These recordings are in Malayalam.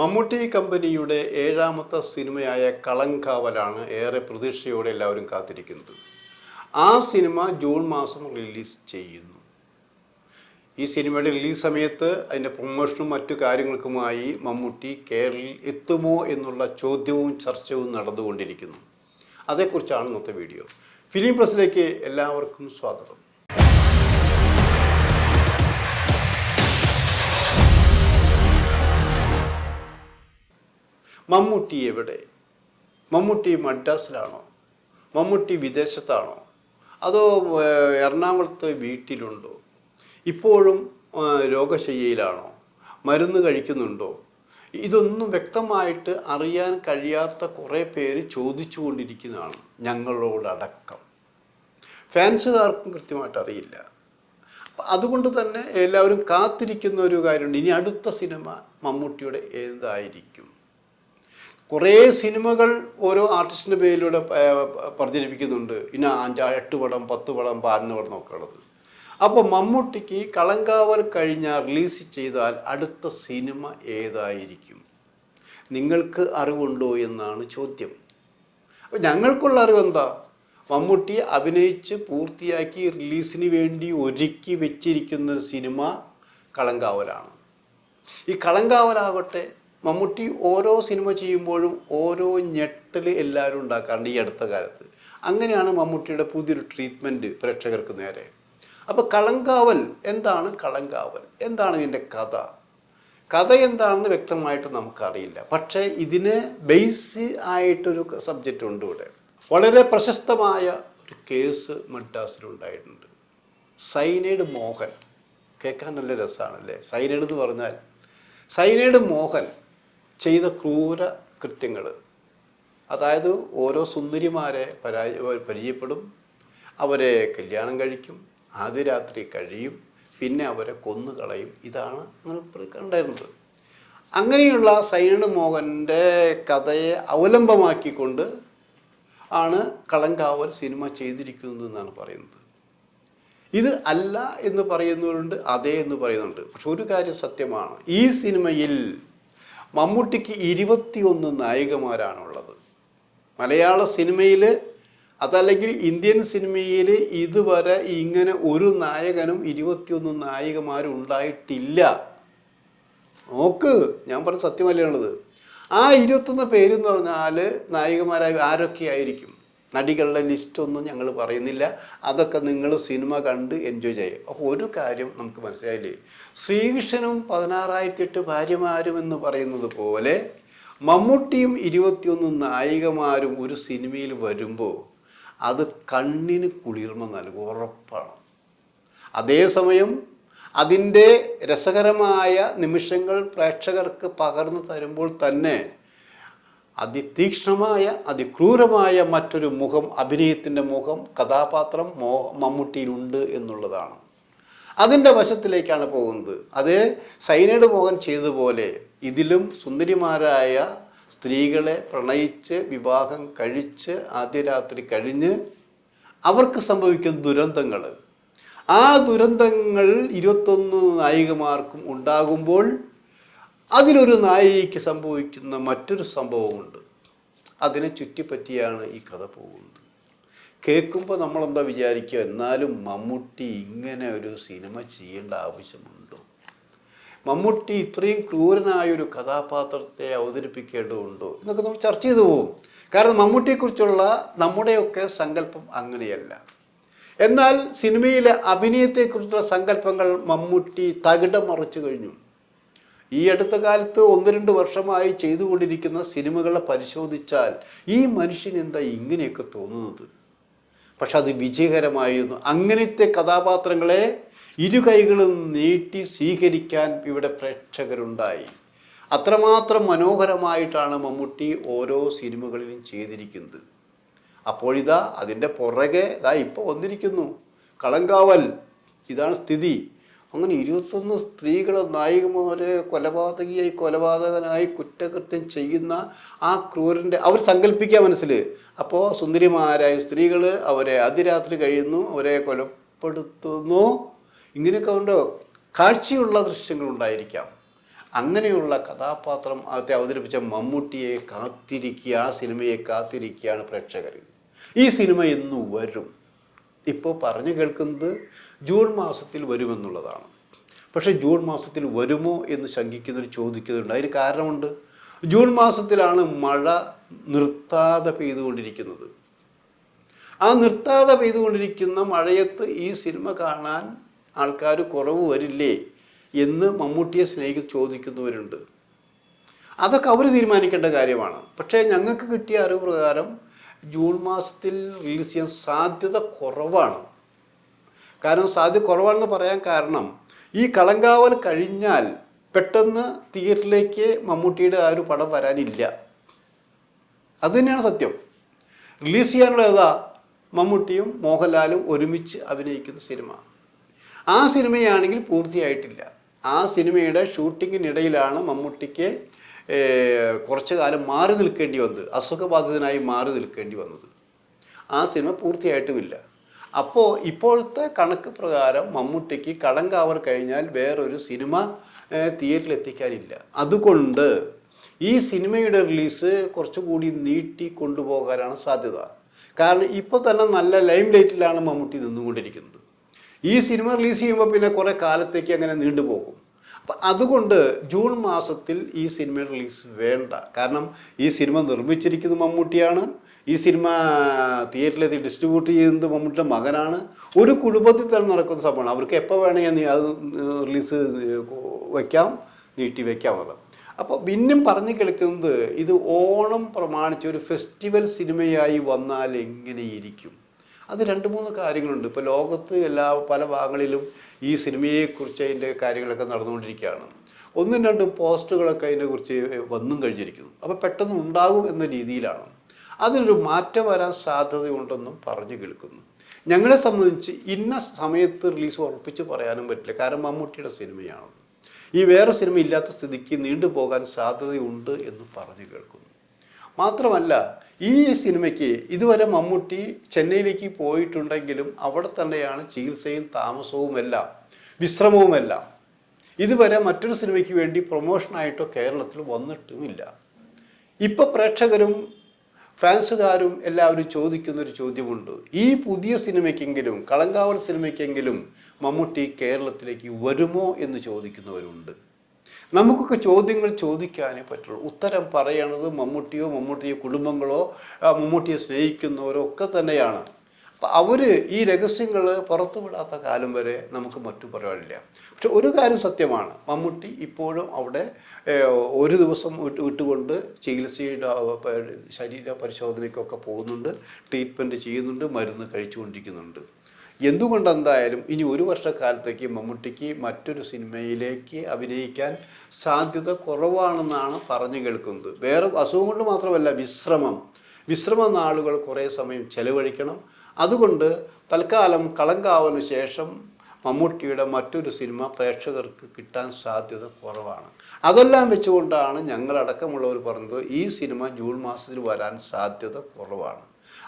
മമ്മൂട്ടി കമ്പനിയുടെ ഏഴാമത്തെ സിനിമയായ കളങ്കാവലാണ് ഏറെ പ്രതീക്ഷയോടെ എല്ലാവരും കാത്തിരിക്കുന്നത്. ആ സിനിമ ജൂൺ മാസം റിലീസ് ചെയ്യുന്നു. ഈ സിനിമയുടെ റിലീസ് സമയത്ത് അതിൻ്റെ പ്രൊമോഷനും മറ്റു കാര്യങ്ങൾക്കുമായി മമ്മൂട്ടി കേരളത്തിൽ എത്തുമോ എന്നുള്ള ചോദ്യവും ചർച്ചയും നടന്നുകൊണ്ടിരിക്കുന്നു. അതേക്കുറിച്ചാണ് ഇന്നത്തെ വീഡിയോ. ഫിലിം പ്ലസിലേക്ക് എല്ലാവർക്കും സ്വാഗതം. മമ്മൂട്ടി എവിടെ? മമ്മൂട്ടി മദ്രാസിലാണോ? മമ്മൂട്ടി വിദേശത്താണോ? അതോ എറണാകുളത്ത് വീട്ടിലുണ്ടോ? ഇപ്പോഴും രോഗശയ്യയിലാണോ? മരുന്ന് കഴിക്കുന്നുണ്ടോ? ഇതൊന്നും വ്യക്തമായിട്ട് അറിയാൻ കഴിയാത്ത കുറേ പേര് ചോദിച്ചു കൊണ്ടിരിക്കുന്നതാണ്, ഞങ്ങളോടടക്കം. ഫാൻസുകാർക്കും കൃത്യമായിട്ട് അറിയില്ല. അതുകൊണ്ട് തന്നെ എല്ലാവരും കാത്തിരിക്കുന്ന ഒരു കാര്യമുണ്ട്. ഇനി അടുത്ത സിനിമ മമ്മൂട്ടിയുടെ എന്തായിരിക്കും? കുറേ സിനിമകൾ ഓരോ ആർട്ടിസ്റ്റിൻ്റെ പേരിലൂടെ പ്രചരിപ്പിക്കുന്നുണ്ട്. ഇനി 5, 8 പടം, 10 പടം, 12 പടം ഒക്കെ ഉള്ളത്. അപ്പോൾ മമ്മൂട്ടിക്ക് കളങ്കാവൽ കഴിഞ്ഞാൽ റിലീസ് ചെയ്താൽ അടുത്ത സിനിമ ഏതായിരിക്കും? നിങ്ങൾക്ക് അറിവുണ്ടോ എന്നാണ് ചോദ്യം. അപ്പോൾ ഞങ്ങൾക്കുള്ള അറിവെന്താ? മമ്മൂട്ടി അഭിനയിച്ച് പൂർത്തിയാക്കി റിലീസിന് വേണ്ടി ഒരുക്കി വെച്ചിരിക്കുന്നൊരു സിനിമ കളങ്കാവലാണ്. ഈ കളങ്കാവലാകട്ടെ, മമ്മൂട്ടി ഓരോ സിനിമ ചെയ്യുമ്പോഴും ഓരോ ഞെട്ടൽ എല്ലാവരും ഉണ്ടാക്കാറുണ്ട് ഈ അടുത്ത കാലത്ത്. അങ്ങനെയാണ് മമ്മൂട്ടിയുടെ പുതിയൊരു ട്രീറ്റ്മെൻറ്റ് പ്രേക്ഷകർക്ക് നേരെ. അപ്പോൾ കളങ്കാവൽ എന്താണ്? കളങ്കാവൽ എന്താണ് ഇതിൻ്റെ കഥ? കഥ എന്താണെന്ന് വ്യക്തമായിട്ട് നമുക്കറിയില്ല. പക്ഷേ ഇതിന് ബേസ് ആയിട്ടൊരു സബ്ജക്റ്റ് ഉണ്ട് ഇവിടെ. വളരെ പ്രശസ്തമായ ഒരു കേസ് മദ്രാസിലുണ്ടായിട്ടുണ്ട്. സൈനൈഡ് മോഹൻ. കേൾക്കാൻ നല്ല രസമാണല്ലേ? സൈനൈഡ് എന്ന് പറഞ്ഞാൽ സൈനൈഡ് മോഹൻ ചെയ്ത ക്രൂര കൃത്യങ്ങൾ. അതായത് ഓരോ സുന്ദരിമാരെ പരിചയപ്പെടും, അവരെ കല്യാണം കഴിക്കും, ആദ്യ രാത്രി കഴിയും, പിന്നെ അവരെ കൊന്നുകളയും. ഇതാണ് നമ്മൾ കണ്ടിരുന്നത്. അങ്ങനെയുള്ള സൈനൈഡ് മോഹൻ്റെ കഥയെ അവലംബമാക്കിക്കൊണ്ട് ആണ് കളങ്കാവൽ സിനിമ ചെയ്തിരിക്കുന്നതെന്നാണ് പറയുന്നത്. ഇത് അല്ല എന്ന് പറയുന്നവരുണ്ട്, അതേ എന്ന് പറയുന്നുണ്ട്. പക്ഷെ ഒരു കാര്യം സത്യമാണ്, ഈ സിനിമയിൽ മമ്മൂട്ടിക്ക് 21 നായികമാരാണുള്ളത്. മലയാള സിനിമയിൽ അതല്ലെങ്കിൽ ഇന്ത്യൻ സിനിമയിൽ ഇതുവരെ ഇങ്ങനെ ഒരു നായകനും 21 നായികമാരും ഉണ്ടായിട്ടില്ല. നോക്ക്, ഞാൻ പറഞ്ഞ സത്യമല്ലുള്ളത്. ആ 21 പേരെന്ന് പറഞ്ഞാൽ നായികമാരായി ആരൊക്കെയായിരിക്കും? നടികളുടെ ലിസ്റ്റൊന്നും ഞങ്ങൾ പറയുന്നില്ല. അതൊക്കെ നിങ്ങൾ സിനിമ കണ്ട് എൻജോയ് ചെയ്യും. അപ്പോൾ ഒരു കാര്യം നമുക്ക് മനസ്സിലായില്ലേ, ശ്രീകൃഷ്ണനും 16,008 ഭാര്യമാരും എന്ന് പറയുന്നത് പോലെ മമ്മൂട്ടിയും 21 നായികമാരും ഒരു സിനിമയിൽ വരുമ്പോൾ അത് കണ്ണിന് കുളിർമ നൽകും, ഉറപ്പാണ്. അതേസമയം അതിൻ്റെ രസകരമായ നിമിഷങ്ങൾ പ്രേക്ഷകർക്ക് പകർന്നു തരുമ്പോൾ തന്നെ അതിതീക്ഷ്ണമായ അതിക്രൂരമായ മറ്റൊരു മുഖം, അഭിനയത്തിൻ്റെ മുഖം, കഥാപാത്രം മമ്മൂട്ടിയിലുണ്ട് എന്നുള്ളതാണ്. അതിൻ്റെ വശത്തിലേക്കാണ് പോകുന്നത്. അത് സൈനൈഡ് മോഹൻ ചെയ്തതുപോലെ ഇതിലും സുന്ദരിമാരായ സ്ത്രീകളെ പ്രണയിച്ച് വിവാഹം കഴിച്ച് ആദ്യ രാത്രി കഴിഞ്ഞ് അവർക്ക് സംഭവിക്കുന്ന ദുരന്തങ്ങൾ, ആ ദുരന്തങ്ങൾ 21 നായികമാർക്കും ഉണ്ടാകുമ്പോൾ അതിലൊരു നായികയ്ക്ക് സംഭവിക്കുന്ന മറ്റൊരു സംഭവമുണ്ട്. അതിനെ ചുറ്റിപ്പറ്റിയാണ് ഈ കഥ പോകുന്നത്. കേൾക്കുമ്പോൾ നമ്മളെന്താ വിചാരിക്കുക, എന്നാലും മമ്മൂട്ടി ഇങ്ങനെ ഒരു സിനിമ ചെയ്യേണ്ട ആവശ്യമുണ്ടോ? മമ്മൂട്ടി ഇത്രയും ക്രൂരനായൊരു കഥാപാത്രത്തെ അവതരിപ്പിക്കേണ്ടതുണ്ടോ എന്നൊക്കെ നമ്മൾ ചർച്ച ചെയ്തു പോകും. കാരണം മമ്മൂട്ടിയെക്കുറിച്ചുള്ള നമ്മുടെയൊക്കെ സങ്കല്പം അങ്ങനെയല്ല. എന്നാൽ സിനിമയിലെ അഭിനയത്തെക്കുറിച്ചുള്ള സങ്കല്പങ്ങൾ മമ്മൂട്ടി തകിടം മറിച്ചു കഴിഞ്ഞു. ഈ അടുത്ത കാലത്ത് 1-2 വർഷമായി ചെയ്തുകൊണ്ടിരിക്കുന്ന സിനിമകളെ പരിശോധിച്ചാൽ ഈ മനുഷ്യൻ എന്താ ഇങ്ങനെയൊക്കെ തോന്നുന്നത്? പക്ഷെ അത് വിജയകരമായിരുന്നു. അങ്ങനത്തെ കഥാപാത്രങ്ങളെ ഇരു കൈകളും നീട്ടി സ്വീകരിക്കാൻ ഇവിടെ പ്രേക്ഷകരുണ്ടായി. അത്രമാത്രം മനോഹരമായിട്ടാണ് മമ്മൂട്ടി ഓരോ സിനിമകളിലും ചെയ്തിരിക്കുന്നത്. അപ്പോഴിതാ അതിൻ്റെ പുറകെ ഇപ്പോൾ വന്നിരിക്കുന്നു കളങ്കാവൽ. ഇതാണ് സ്ഥിതി. അങ്ങനെ 21 സ്ത്രീകളെ നായികമാരെ കൊലപാതകനായി കുറ്റകൃത്യം ചെയ്യുന്ന ആ ക്രൂരൻ്റെ അവർ സങ്കല്പിക്കുക മനസ്സിൽ. അപ്പോൾ സുന്ദരിമാരായ സ്ത്രീകൾ അവരെ അതിരാത്രി കഴിയുന്നു, അവരെ കൊലപ്പെടുത്തുന്നു. ഇങ്ങനെയൊക്കെ കൊണ്ട് കാഴ്ചയുള്ള ദൃശ്യങ്ങളുണ്ടായിരിക്കാം. അങ്ങനെയുള്ള കഥാപാത്രം അകത്തെ അവതരിപ്പിച്ച മമ്മൂട്ടിയെ കാത്തിരിക്കുക, ആ സിനിമയെ കാത്തിരിക്കുകയാണ് പ്രേക്ഷകർ. ഈ സിനിമ എന്ന് വരും? ഇപ്പോൾ പറഞ്ഞു കേൾക്കുന്നത് ജൂൺ മാസത്തിൽ വരുമെന്നുള്ളതാണ്. പക്ഷേ ജൂൺ മാസത്തിൽ വരുമോ എന്ന് ശങ്കിക്കുന്നവർ ചോദിക്കുന്നുണ്ട്. അതിന് കാരണമുണ്ട്. ജൂൺ മാസത്തിലാണ് മഴ നിർത്താതെ പെയ്തുകൊണ്ടിരിക്കുന്നത്. ആ നിർത്താതെ പെയ്തുകൊണ്ടിരിക്കുന്ന മഴയത്ത് ഈ സിനിമ കാണാൻ ആൾക്കാർ കുറവ് വരില്ലേ എന്ന് മമ്മൂട്ടിയെ സ്നേഹിച്ച് ചോദിക്കുന്നവരുണ്ട്. അതൊക്കെ അവർ തീരുമാനിക്കേണ്ട കാര്യമാണ്. പക്ഷേ ഞങ്ങൾക്ക് കിട്ടിയ അറിവ് പ്രകാരം ജൂൺ മാസത്തിൽ റിലീസ് ചെയ്യാൻ സാധ്യത കുറവാണ്. കാരണം സാധ്യത കുറവാണെന്ന് പറയാൻ കാരണം, ഈ കളങ്കാവൽ കഴിഞ്ഞാൽ പെട്ടെന്ന് തിയേറ്ററിലേക്ക് മമ്മൂട്ടിയുടെ ആ ഒരു പടം വരാനില്ല. അത് തന്നെയാണ് സത്യം. റിലീസ് ചെയ്യാനുള്ള ഏതാ? മമ്മൂട്ടിയും മോഹൻലാലും ഒരുമിച്ച് അഭിനയിക്കുന്ന സിനിമ. ആ സിനിമയാണെങ്കിൽ പൂർത്തിയായിട്ടില്ല. ആ സിനിമയുടെ ഷൂട്ടിങ്ങിനിടയിലാണ് മമ്മൂട്ടിക്ക് കുറച്ചു കാലം മാറി നിൽക്കേണ്ടി വന്നത്, അസുഖബാധിതനായി മാറി നിൽക്കേണ്ടി വന്നത്. ആ സിനിമ പൂർത്തിയായിട്ടുമില്ല. അപ്പോൾ ഇപ്പോഴത്തെ കണക്ക് പ്രകാരം മമ്മൂട്ടിക്ക് കളങ്കാവൽ കഴിഞ്ഞാൽ വേറൊരു സിനിമ തിയേറ്ററിൽ എത്തിക്കാനില്ല. അതുകൊണ്ട് ഈ സിനിമയുടെ റിലീസ് കുറച്ചുകൂടി നീട്ടി കൊണ്ടുപോകാനാണ് സാധ്യത. കാരണം ഇപ്പോൾ തന്നെ നല്ല ലൈം ലൈറ്റിലാണ് മമ്മൂട്ടി നിന്നുകൊണ്ടിരിക്കുന്നത്. ഈ സിനിമ റിലീസ് ചെയ്യുമ്പോൾ പിന്നെ കുറേ കാലത്തേക്ക് അങ്ങനെ നീണ്ടുപോകും. അപ്പം അതുകൊണ്ട് ജൂൺ മാസത്തിൽ ഈ സിനിമയുടെ റിലീസ് വേണ്ട. കാരണം ഈ സിനിമ നിർമ്മിച്ചിരിക്കുന്നത് മമ്മൂട്ടിയാണ്. ഈ സിനിമ തിയേറ്ററിലെത്തി ഡിസ്ട്രിബ്യൂട്ട് ചെയ്യുന്നത് മമ്മൂട്ടിയുടെ മകനാണ്. ഒരു കുടുംബത്തിൽ തന്നെ നടക്കുന്ന സംഭവമാണ്. അവർക്ക് എപ്പോൾ വേണമെങ്കിൽ അത് റിലീസ് വയ്ക്കാം, നീട്ടി വയ്ക്കാമെന്നുള്ളത്. അപ്പോൾ പിന്നെയും പറഞ്ഞു കേൾക്കുന്നത്, ഇത് ഓണം പ്രമാണിച്ച് ഒരു ഫെസ്റ്റിവൽ സിനിമയായി വന്നാൽ എങ്ങനെയിരിക്കും? അത് 2-3 കാര്യങ്ങളുണ്ട്. ഇപ്പോൾ ലോകത്ത് പല ഭാഗങ്ങളിലും ഈ സിനിമയെക്കുറിച്ച് അതിൻ്റെ കാര്യങ്ങളൊക്കെ നടന്നുകൊണ്ടിരിക്കുകയാണ്. 1-2 പോസ്റ്റുകളൊക്കെ അതിനെക്കുറിച്ച് വന്നും കഴിഞ്ഞിരിക്കുന്നു. അപ്പോൾ പെട്ടെന്ന് ഉണ്ടാകും എന്ന രീതിയിലാണ്. അതിനൊരു മാറ്റം വരാൻ സാധ്യതയുണ്ടെന്നും പറഞ്ഞു കേൾക്കുന്നു. ഞങ്ങളെ സംബന്ധിച്ച് ഇന്ന സമയത്ത് റിലീസ് ഉറപ്പിച്ച് പറയാനും പറ്റില്ല. കാരണം മമ്മൂട്ടിയുടെ സിനിമയാണ്. ഈ വേറെ സിനിമ ഇല്ലാത്ത സ്ഥിതിക്ക് നീണ്ടുപോകാൻ സാധ്യതയുണ്ട് എന്ന് പറഞ്ഞു കേൾക്കുന്നു. മാത്രമല്ല, ഈ സിനിമയ്ക്ക് ഇതുവരെ മമ്മൂട്ടി ചെന്നൈയിലേക്ക് പോയിട്ടുണ്ടെങ്കിലും അവിടെ തന്നെയാണ് ചികിത്സയും താമസവുമെല്ലാം, വിശ്രമവുമെല്ലാം. ഇതുവരെ മറ്റൊരു സിനിമയ്ക്ക് വേണ്ടി പ്രൊമോഷനായിട്ടോ കേരളത്തിൽ വന്നിട്ടുമില്ല. ഇപ്പോൾ പ്രേക്ഷകരും ഫാൻസുകാരും എല്ലാവരും ചോദിക്കുന്നൊരു ചോദ്യമുണ്ട്. ഈ പുതിയ സിനിമയ്ക്കെങ്കിലും, കളങ്കാവൽ സിനിമയ്ക്കെങ്കിലും മമ്മൂട്ടി കേരളത്തിലേക്ക് വരുമോ എന്ന് ചോദിക്കുന്നവരുണ്ട്. നമുക്കൊക്കെ ചോദ്യങ്ങൾ ചോദിക്കാനേ പറ്റുള്ളൂ. ഉത്തരം പറയണത് മമ്മൂട്ടിയോ മമ്മൂട്ടിയെ കുടുംബങ്ങളോ മമ്മൂട്ടിയെ സ്നേഹിക്കുന്നവരോ ഒക്കെ തന്നെയാണ്. അപ്പം അവർ ഈ രഹസ്യങ്ങൾ പുറത്തുവിടാത്ത കാലം വരെ നമുക്ക് മറ്റു പറയാനില്ല. പക്ഷെ ഒരു കാര്യം സത്യമാണ്, മമ്മൂട്ടി ഇപ്പോഴും അവിടെ ഒരു ദിവസം വിട്ടുകൊണ്ട് ചികിത്സയുടെ ശരീര പരിശോധനയ്ക്കൊക്കെ പോകുന്നുണ്ട്, ട്രീറ്റ്മെൻറ്റ് ചെയ്യുന്നുണ്ട്, മരുന്ന് കഴിച്ചുകൊണ്ടിരിക്കുന്നുണ്ട്. എന്തുകൊണ്ടെന്തായാലും ഇനി 1 വർഷക്കാലത്തേക്ക് മമ്മൂട്ടിക്ക് മറ്റൊരു സിനിമയിലേക്ക് അഭിനയിക്കാൻ സാധ്യത കുറവാണെന്നാണ് പറഞ്ഞു കേൾക്കുന്നത്. വേറെ അസുഖം കൊണ്ട് മാത്രമല്ല, വിശ്രമ നാളുകൾ കുറേ സമയം ചെലവഴിക്കണം. അതുകൊണ്ട് തൽക്കാലം കളങ്കാവലിന് ശേഷം മമ്മൂട്ടിയുടെ മറ്റൊരു സിനിമ പ്രേക്ഷകർക്ക് കിട്ടാൻ സാധ്യത കുറവാണ്. അതെല്ലാം വെച്ചുകൊണ്ടാണ് ഞങ്ങളടക്കമുള്ളവർ പറഞ്ഞത് ഈ സിനിമ ജൂൺ മാസത്തിൽ വരാൻ സാധ്യത കുറവാണ്.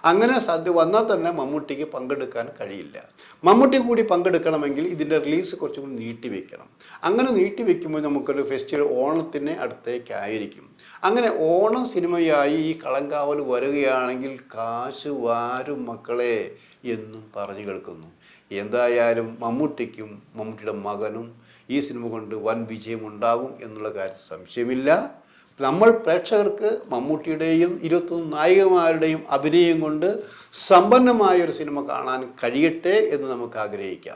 അങ്ങനെ സാധ്യത വന്നാൽ തന്നെ മമ്മൂട്ടിക്ക് പങ്കെടുക്കാൻ കഴിയില്ല. മമ്മൂട്ടി കൂടി പങ്കെടുക്കണമെങ്കിൽ ഇതിൻ്റെ റിലീസ് കുറച്ചും കൂടി നീട്ടിവെക്കണം. അങ്ങനെ നീട്ടിവെക്കുമ്പോൾ നമുക്കൊരു ഫെസ്റ്റിവൽ ഓണത്തിന് അടുത്തേക്കായിരിക്കും. അങ്ങനെ ഓണം സിനിമയായി ഈ കളങ്കാവൽ വരികയാണെങ്കിൽ കാശ് വാരും മക്കളെ എന്നും പറഞ്ഞു കേൾക്കുന്നു. എന്തായാലും മമ്മൂട്ടിക്കും മമ്മൂട്ടിയുടെ മകനും ഈ സിനിമ കൊണ്ട് വൻ വിജയം ഉണ്ടാകും എന്നുള്ള കാര്യം സംശയമില്ല. നമ്മൾ പ്രേക്ഷകർക്ക് മമ്മൂട്ടിയുടെയും 21 നായികമാരുടെയും അഭിനയം കൊണ്ട് സമ്പന്നമായൊരു സിനിമ കാണാൻ കഴിയട്ടെ എന്ന് നമുക്ക് ആഗ്രഹിക്കാം.